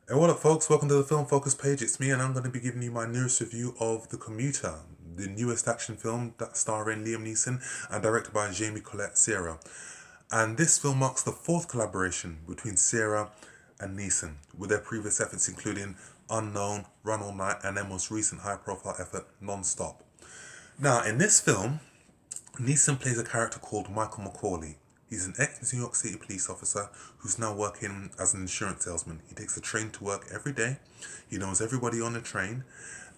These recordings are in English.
Hey, what up, folks? Welcome to the Film Focus page. It's me, and I'm going to be giving you my newest review of The Commuter, the newest action film that starring Liam Neeson and directed by Jamie Collet-Serra. And this film marks the fourth collaboration between Serra and Neeson, with their previous efforts including Unknown, Run All Night, and their most recent high-profile effort, Non-Stop. Now, in this film, Neeson plays a character called Michael McCauley. He's an ex-New York City police officer who's now working as an insurance salesman. He takes a train to work every day. He knows everybody on the train,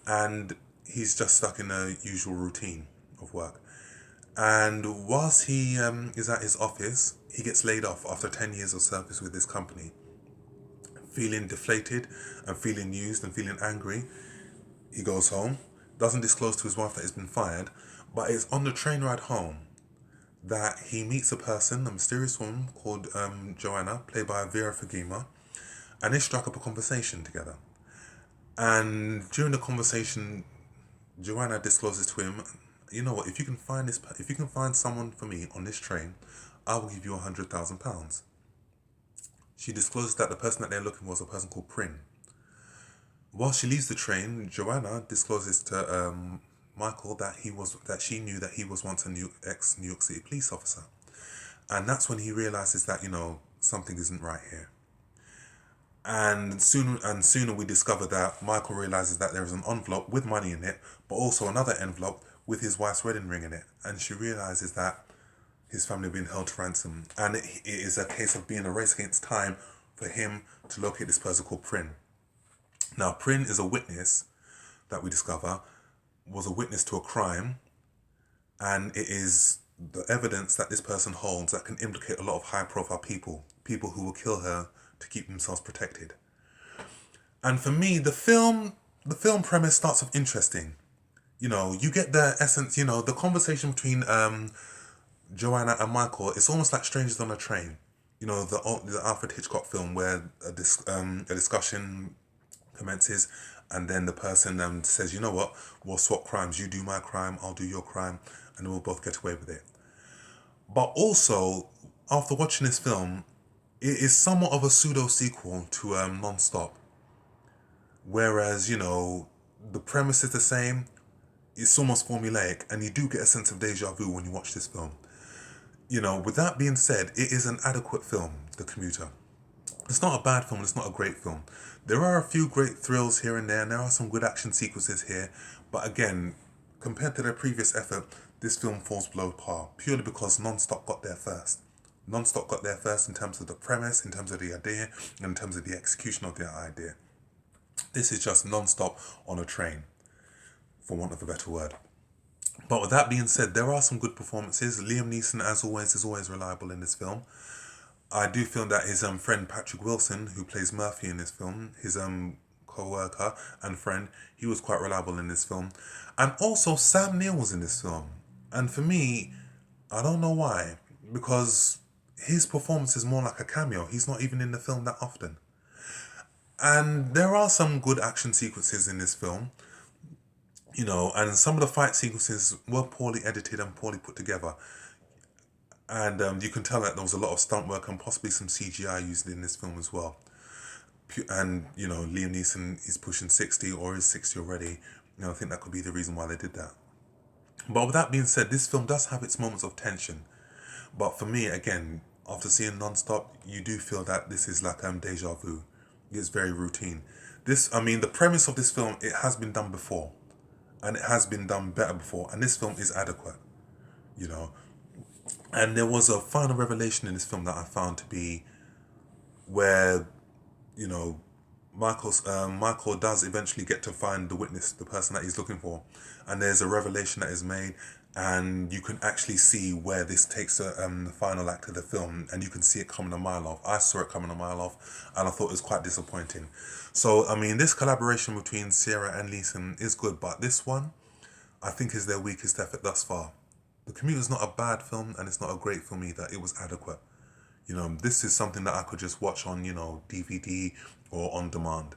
and he's just stuck in a usual routine of work. And whilst he is at his office, he gets laid off after 10 years of service with this company. Feeling deflated and feeling used and feeling angry, he goes home, doesn't disclose to his wife that he's been fired, but it's on the train ride home that he meets a person, a mysterious woman called Joanna, played by Vera Farmiga, and they struck up a conversation together. And during the conversation, Joanna discloses to him, "You know what? If you can find someone for me on this train, I will give you £100,000." She discloses that the person that they're looking for was a person called Prin. While she leaves the train, Joanna discloses to Michael that she knew that he was once a ex-New York City police officer, and that's when he realizes that something isn't right here. And sooner we discover that Michael realizes that there is an envelope with money in it, but also another envelope with his wife's wedding ring in it, and she realizes that his family have been held to ransom, and it is a case of being a race against time for him to locate this person called Prin. Now, Prin is a witness that we discover was a witness to a crime, and it is the evidence that this person holds that can implicate a lot of high-profile people who will kill her to keep themselves protected. And for me, the film premise starts off interesting. You get the essence. The conversation between Joanna and Michael. It's almost like strangers on a train. The Alfred Hitchcock film where a discussion commences, and then the person says, "You know what? We'll swap crimes. You do my crime, I'll do your crime, and we'll both get away with it." But also, after watching this film, it is somewhat of a pseudo sequel to Non-Stop. Whereas, the premise is the same, it's almost formulaic, and you do get a sense of deja vu when you watch this film. With that being said, it is an adequate film, The Commuter. It's not a bad film, it's not a great film. There are a few great thrills here and there are some good action sequences here, but again, compared to their previous effort, this film falls below par, purely because Non-Stop got there first. Non-Stop got there first in terms of the premise, in terms of the idea, and in terms of the execution of the idea. This is just Non-Stop on a train, for want of a better word. But with that being said, there are some good performances. Liam Neeson, as always, is always reliable in this film. I do feel that his friend Patrick Wilson, who plays Murphy in this film, his co-worker and friend, he was quite reliable in this film. And also Sam Neill was in this film. And for me, I don't know why, because his performance is more like a cameo. He's not even in the film that often. And there are some good action sequences in this film, and some of the fight sequences were poorly edited and poorly put together. And you can tell that there was a lot of stunt work and possibly some CGI used in this film as well. And, Liam Neeson is pushing 60 or is 60 already. I think that could be the reason why they did that. But with that being said, this film does have its moments of tension. But for me, again, after seeing Non-Stop, you do feel that this is like deja vu. It's very routine. The premise of this film, it has been done before. And it has been done better before. And this film is adequate. And there was a final revelation in this film that I found to be where, Michael does eventually get to find the witness, the person that he's looking for. And there's a revelation that is made, and you can actually see where this takes the final act of the film, and you can see it coming a mile off. I saw it coming a mile off, and I thought it was quite disappointing. So, this collaboration between Serra and Neeson is good, but this one, I think, is their weakest effort thus far. The Commute is not a bad film, and it's not a great film either. It was adequate. This is something that I could just watch on, DVD or on demand.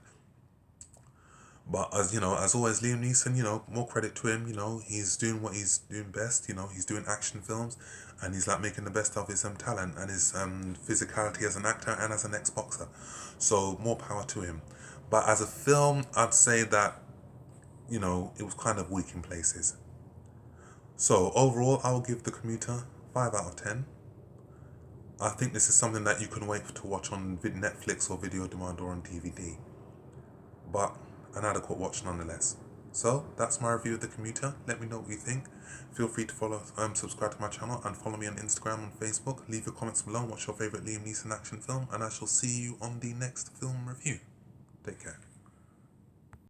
But as always, Liam Neeson, more credit to him. He's doing what he's doing best. He's doing action films, and he's like making the best of his talent and his physicality as an actor and as an ex-boxer. So more power to him. But as a film, I'd say that, you know, it was kind of weak in places. So overall, I will give The Commuter 5 out of 10. I think this is something that you can wait to watch on Netflix or video demand or on DVD. But an adequate watch nonetheless. So that's my review of The Commuter. Let me know what you think. Feel free to follow, subscribe to my channel and follow me on Instagram and Facebook. Leave your comments below. What's your favourite Liam Neeson action film? And I shall see you on the next film review. Take care.